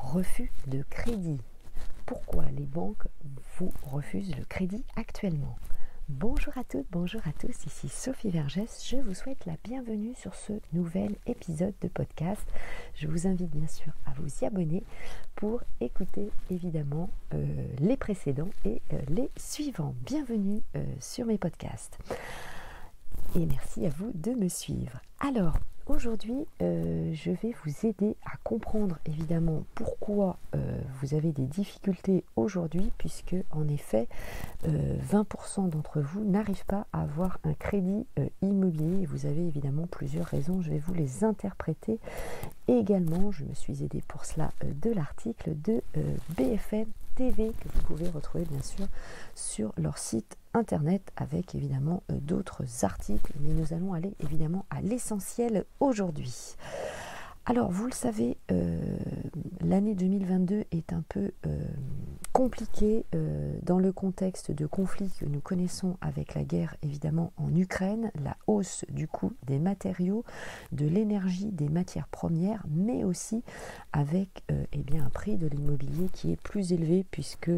refus de crédit. Pourquoi les banques vous refusent le crédit actuellement? Bonjour à toutes, bonjour à tous, ici Sophie Vergès, je vous souhaite la bienvenue sur ce nouvel épisode de podcast. Je vous invite bien sûr à vous y abonner pour écouter évidemment les précédents et les suivants. Bienvenue sur mes podcasts et merci à vous de me suivre. Alors, aujourd'hui, je vais vous aider à comprendre évidemment pourquoi vous avez des difficultés aujourd'hui, puisque en effet, 20% d'entre vous n'arrivent pas à avoir un crédit immobilier. Et vous avez évidemment plusieurs raisons, je vais vous les interpréter. Et également, je me suis aidée pour cela de l'article de BFM TV que vous pouvez retrouver bien sûr sur leur site internet avec évidemment d'autres articles, mais nous allons aller évidemment à l'essentiel aujourd'hui. Alors vous le savez, l'année 2022 est un peu compliquée dans le contexte de conflit que nous connaissons avec la guerre évidemment en Ukraine, la hausse du coût des matériaux, de l'énergie, des matières premières, mais aussi avec un prix de l'immobilier qui est plus élevé, puisque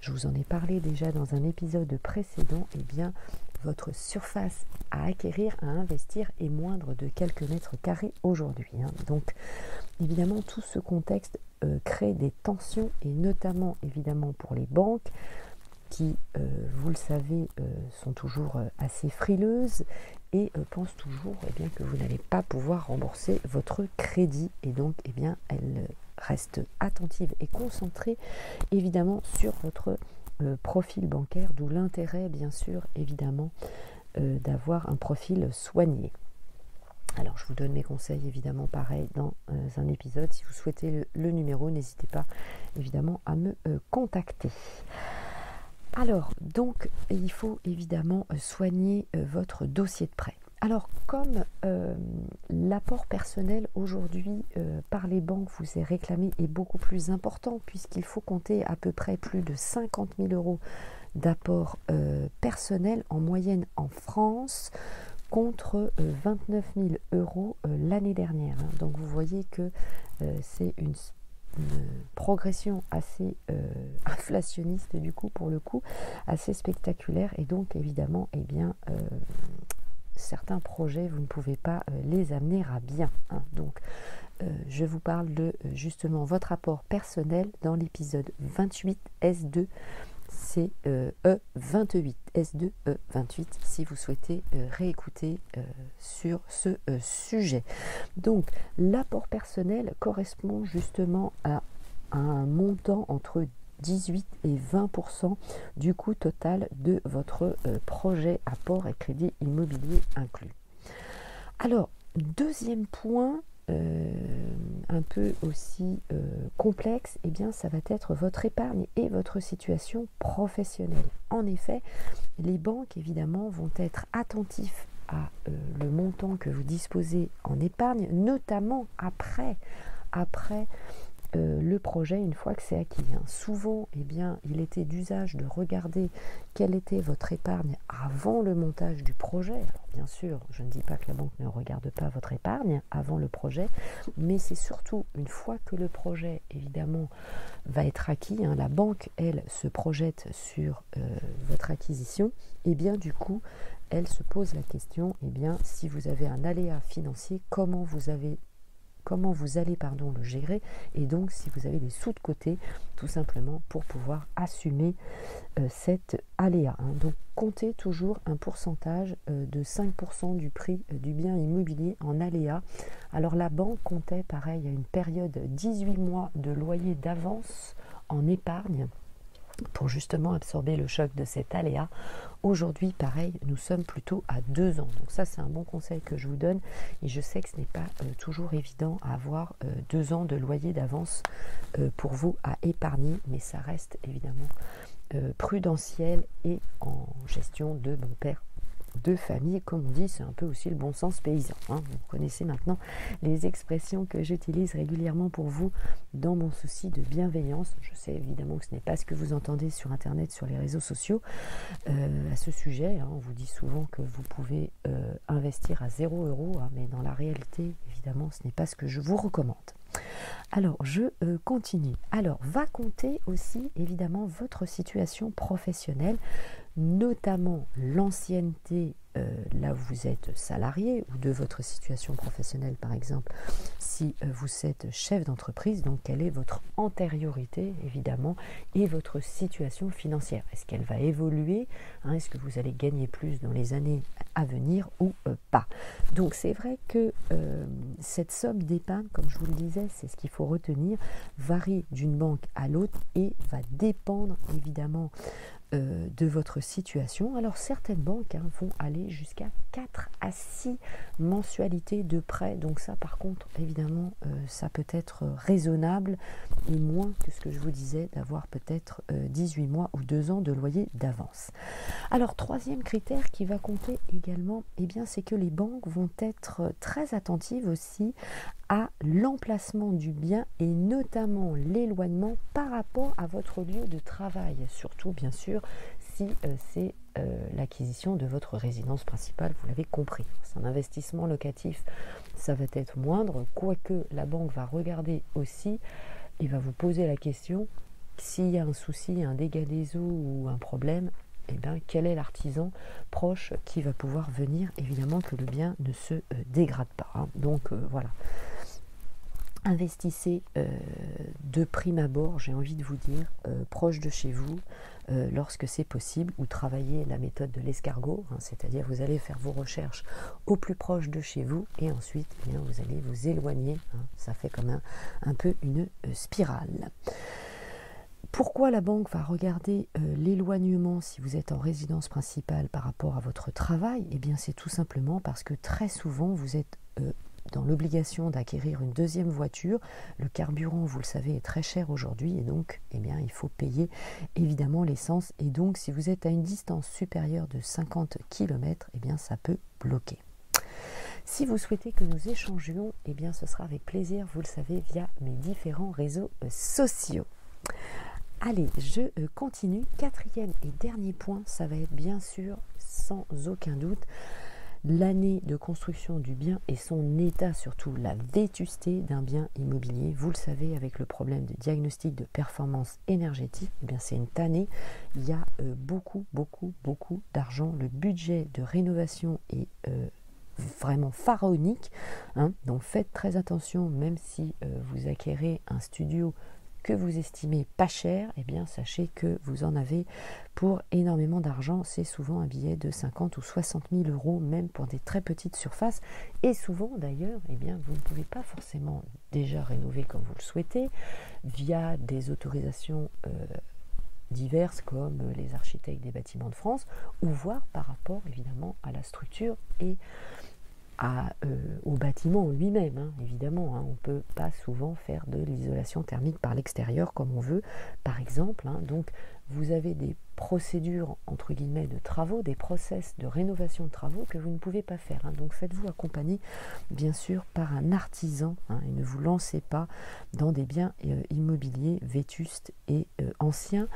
je vous en ai parlé déjà dans un épisode précédent, votre surface à acquérir, à investir est moindre de quelques mètres carrés aujourd'hui. Donc évidemment tout ce contexte crée des tensions, et notamment évidemment pour les banques qui, vous le savez, sont toujours assez frileuses et pensent toujours que vous n'allez pas pouvoir rembourser votre crédit, et donc elles restent attentives et concentrées évidemment sur votre profil bancaire, d'où l'intérêt bien sûr évidemment d'avoir un profil soigné. Alors je vous donne mes conseils évidemment pareil dans un épisode. Si vous souhaitez le numéro, n'hésitez pas évidemment à me contacter. Alors donc il faut évidemment soigner votre dossier de prêt. Alors comme l'apport personnel aujourd'hui par les banques vous est réclamé est beaucoup plus important, puisqu'il faut compter à peu près plus de 50 000 € d'apport personnel en moyenne en France, contre 29 000 € l'année dernière. Donc vous voyez que c'est une progression assez inflationniste du coup, pour le coup, assez spectaculaire, et donc évidemment certains projets, vous ne pouvez pas les amener à bien. Donc, je vous parle de justement votre apport personnel dans l'épisode 28 S2, c'est E28, S2 E28, si vous souhaitez réécouter sur ce sujet. Donc, l'apport personnel correspond justement à un montant entre 18 et 20% du coût total de votre projet, apport et crédit immobilier inclus. Alors, deuxième point, un peu aussi complexe, ça va être votre épargne et votre situation professionnelle. En effet, les banques évidemment vont être attentifs à le montant que vous disposez en épargne, notamment après le projet, une fois que c'est acquis. Souvent, il était d'usage de regarder quelle était votre épargne avant le montage du projet. Alors, bien sûr, je ne dis pas que la banque ne regarde pas votre épargne avant le projet, mais c'est surtout une fois que le projet, évidemment, va être acquis, la banque, elle, se projette sur votre acquisition, et du coup, elle se pose la question, si vous avez un aléa financier, comment vous allez le gérer, et donc si vous avez des sous de côté, tout simplement pour pouvoir assumer cet aléa. Donc comptez toujours un pourcentage de 5% du prix du bien immobilier en aléa. Alors la banque comptait pareil à une période 18 mois de loyer d'avance en épargne pour justement absorber le choc de cet aléa. Aujourd'hui, pareil, nous sommes plutôt à 2 ans. Donc ça, c'est un bon conseil que je vous donne. Et je sais que ce n'est pas toujours évident à avoir 2 ans de loyer d'avance pour vous à épargner. Mais ça reste évidemment prudentiel et en gestion de bon père de famille, comme on dit, c'est un peu aussi le bon sens paysan. Vous connaissez maintenant les expressions que j'utilise régulièrement pour vous dans mon souci de bienveillance. Je sais évidemment que ce n'est pas ce que vous entendez sur Internet, sur les réseaux sociaux. À ce sujet, on vous dit souvent que vous pouvez investir à 0 €, mais dans la réalité, évidemment, ce n'est pas ce que je vous recommande. Alors, je continue. Alors, va compter aussi, évidemment, votre situation professionnelle, notamment l'ancienneté, là où vous êtes salarié, ou de votre situation professionnelle, par exemple, si vous êtes chef d'entreprise, donc quelle est votre antériorité, évidemment, et votre situation financière. Est-ce qu'elle va évoluer, hein, est-ce que vous allez gagner plus dans les années à venir ou pas. Donc, c'est vrai que cette somme d'épargne, comme je vous le disais, c'est ce qu'il faut retenir, varie d'une banque à l'autre et va dépendre, évidemment, de votre situation. Alors certaines banques vont aller jusqu'à 4 à 6 mensualités de prêt. Donc ça par contre évidemment ça peut être raisonnable et moins que ce que je vous disais d'avoir peut-être 18 mois ou 2 ans de loyer d'avance. Alors troisième critère qui va compter également, eh bien, c'est que les banques vont être très attentives aussi à l'emplacement du bien et notamment l'éloignement par rapport à votre lieu de travail, surtout bien sûr si c'est l'acquisition de votre résidence principale, vous l'avez compris. C'est un investissement locatif, ça va être moindre, quoique la banque va regarder aussi et va vous poser la question, s'il y a un souci, un dégât des eaux ou un problème, eh bien, quel est l'artisan proche qui va pouvoir venir, évidemment que le bien ne se dégrade pas. Hein. Donc voilà. Investissez de prime abord, j'ai envie de vous dire, proche de chez vous, lorsque c'est possible, ou travaillez la méthode de l'escargot, hein, c'est-à-dire vous allez faire vos recherches au plus proche de chez vous, et ensuite eh bien, vous allez vous éloigner, hein, ça fait comme un peu une spirale. Pourquoi la banque va regarder l'éloignement si vous êtes en résidence principale par rapport à votre travail? Eh bien c'est tout simplement parce que très souvent vous êtes dans l'obligation d'acquérir une deuxième voiture. Le carburant, vous le savez, est très cher aujourd'hui et donc eh bien, il faut payer évidemment l'essence. Et donc si vous êtes à une distance supérieure de 50 km, eh bien, ça peut bloquer. Si vous souhaitez que nous échangions, eh bien, ce sera avec plaisir, vous le savez, via mes différents réseaux sociaux. Allez, je continue. Quatrième et dernier point, ça va être bien sûr, sans aucun doute, l'année de construction du bien et son état, surtout la vétusté d'un bien immobilier. Vous le savez, avec le problème de diagnostic de performance énergétique, eh bien c'est une tannée. Il y a beaucoup d'argent. Le budget de rénovation est vraiment pharaonique. Hein. Donc faites très attention, même si vous acquérez un studio que vous estimez pas cher, eh bien sachez que vous en avez pour énormément d'argent. C'est souvent un billet de 50 ou 60 000 euros, même pour des très petites surfaces. Et souvent d'ailleurs, eh bien, vous ne pouvez pas forcément déjà rénover comme vous le souhaitez, via des autorisations diverses comme les architectes des bâtiments de France, ou voir par rapport évidemment à la structure et au bâtiment lui-même, hein, évidemment. Hein, on ne peut pas souvent faire de l'isolation thermique par l'extérieur comme on veut, par exemple. Hein, donc, vous avez des procédures, entre guillemets, de travaux, des process de rénovation de travaux que vous ne pouvez pas faire. Hein, donc, faites-vous accompagner, bien sûr, par un artisan hein, et ne vous lancez pas dans des biens immobiliers vétustes et anciens.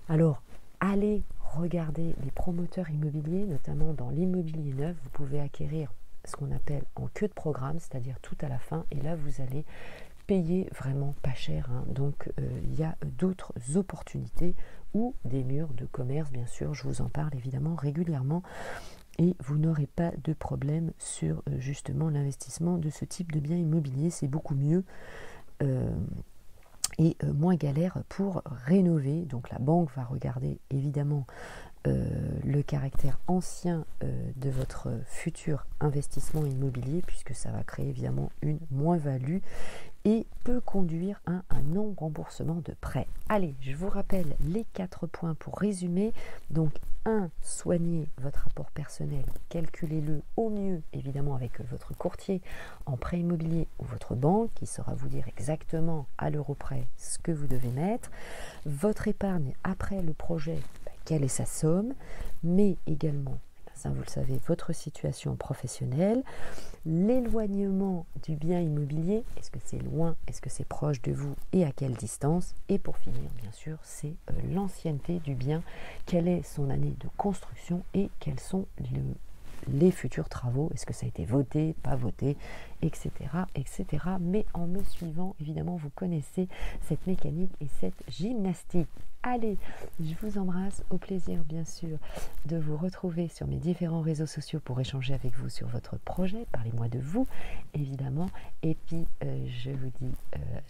Alors, allez regarder les promoteurs immobiliers, notamment dans l'immobilier neuf. Vous pouvez acquérir ce qu'on appelle en queue de programme, c'est-à-dire tout à la fin, et là vous allez payer vraiment pas cher. Hein. Donc il y a d'autres opportunités ou des murs de commerce, bien sûr, je vous en parle évidemment régulièrement, et vous n'aurez pas de problème sur justement l'investissement de ce type de bien immobilier. C'est beaucoup mieux et moins galère pour rénover. Donc la banque va regarder évidemment le caractère ancien de votre futur investissement immobilier, puisque ça va créer évidemment une moins-value et peut conduire à un non-remboursement de prêt. Allez, je vous rappelle les 4 points pour résumer. Donc 1, soignez votre rapport personnel, calculez-le au mieux évidemment avec votre courtier en prêt immobilier ou votre banque qui saura vous dire exactement à l'euro près ce que vous devez mettre. Votre épargne après le projet, quelle est sa somme, mais également, ça vous le savez, votre situation professionnelle, l'éloignement du bien immobilier, est-ce que c'est loin, est-ce que c'est proche de vous et à quelle distance, et pour finir bien sûr c'est l'ancienneté du bien, quelle est son année de construction et quels sont les futurs travaux, est-ce que ça a été voté, pas voté, etc., etc. Mais en me suivant, évidemment, vous connaissez cette mécanique et cette gymnastique. Allez, je vous embrasse, au plaisir bien sûr de vous retrouver sur mes différents réseaux sociaux pour échanger avec vous sur votre projet. Parlez-moi de vous, évidemment. Et puis, je vous dis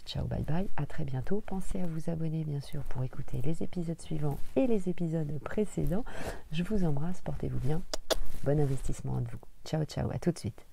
ciao, bye bye, à très bientôt. Pensez à vous abonner bien sûr pour écouter les épisodes suivants et les épisodes précédents. Je vous embrasse, portez-vous bien. Bon investissement à vous. Ciao, ciao, à tout de suite.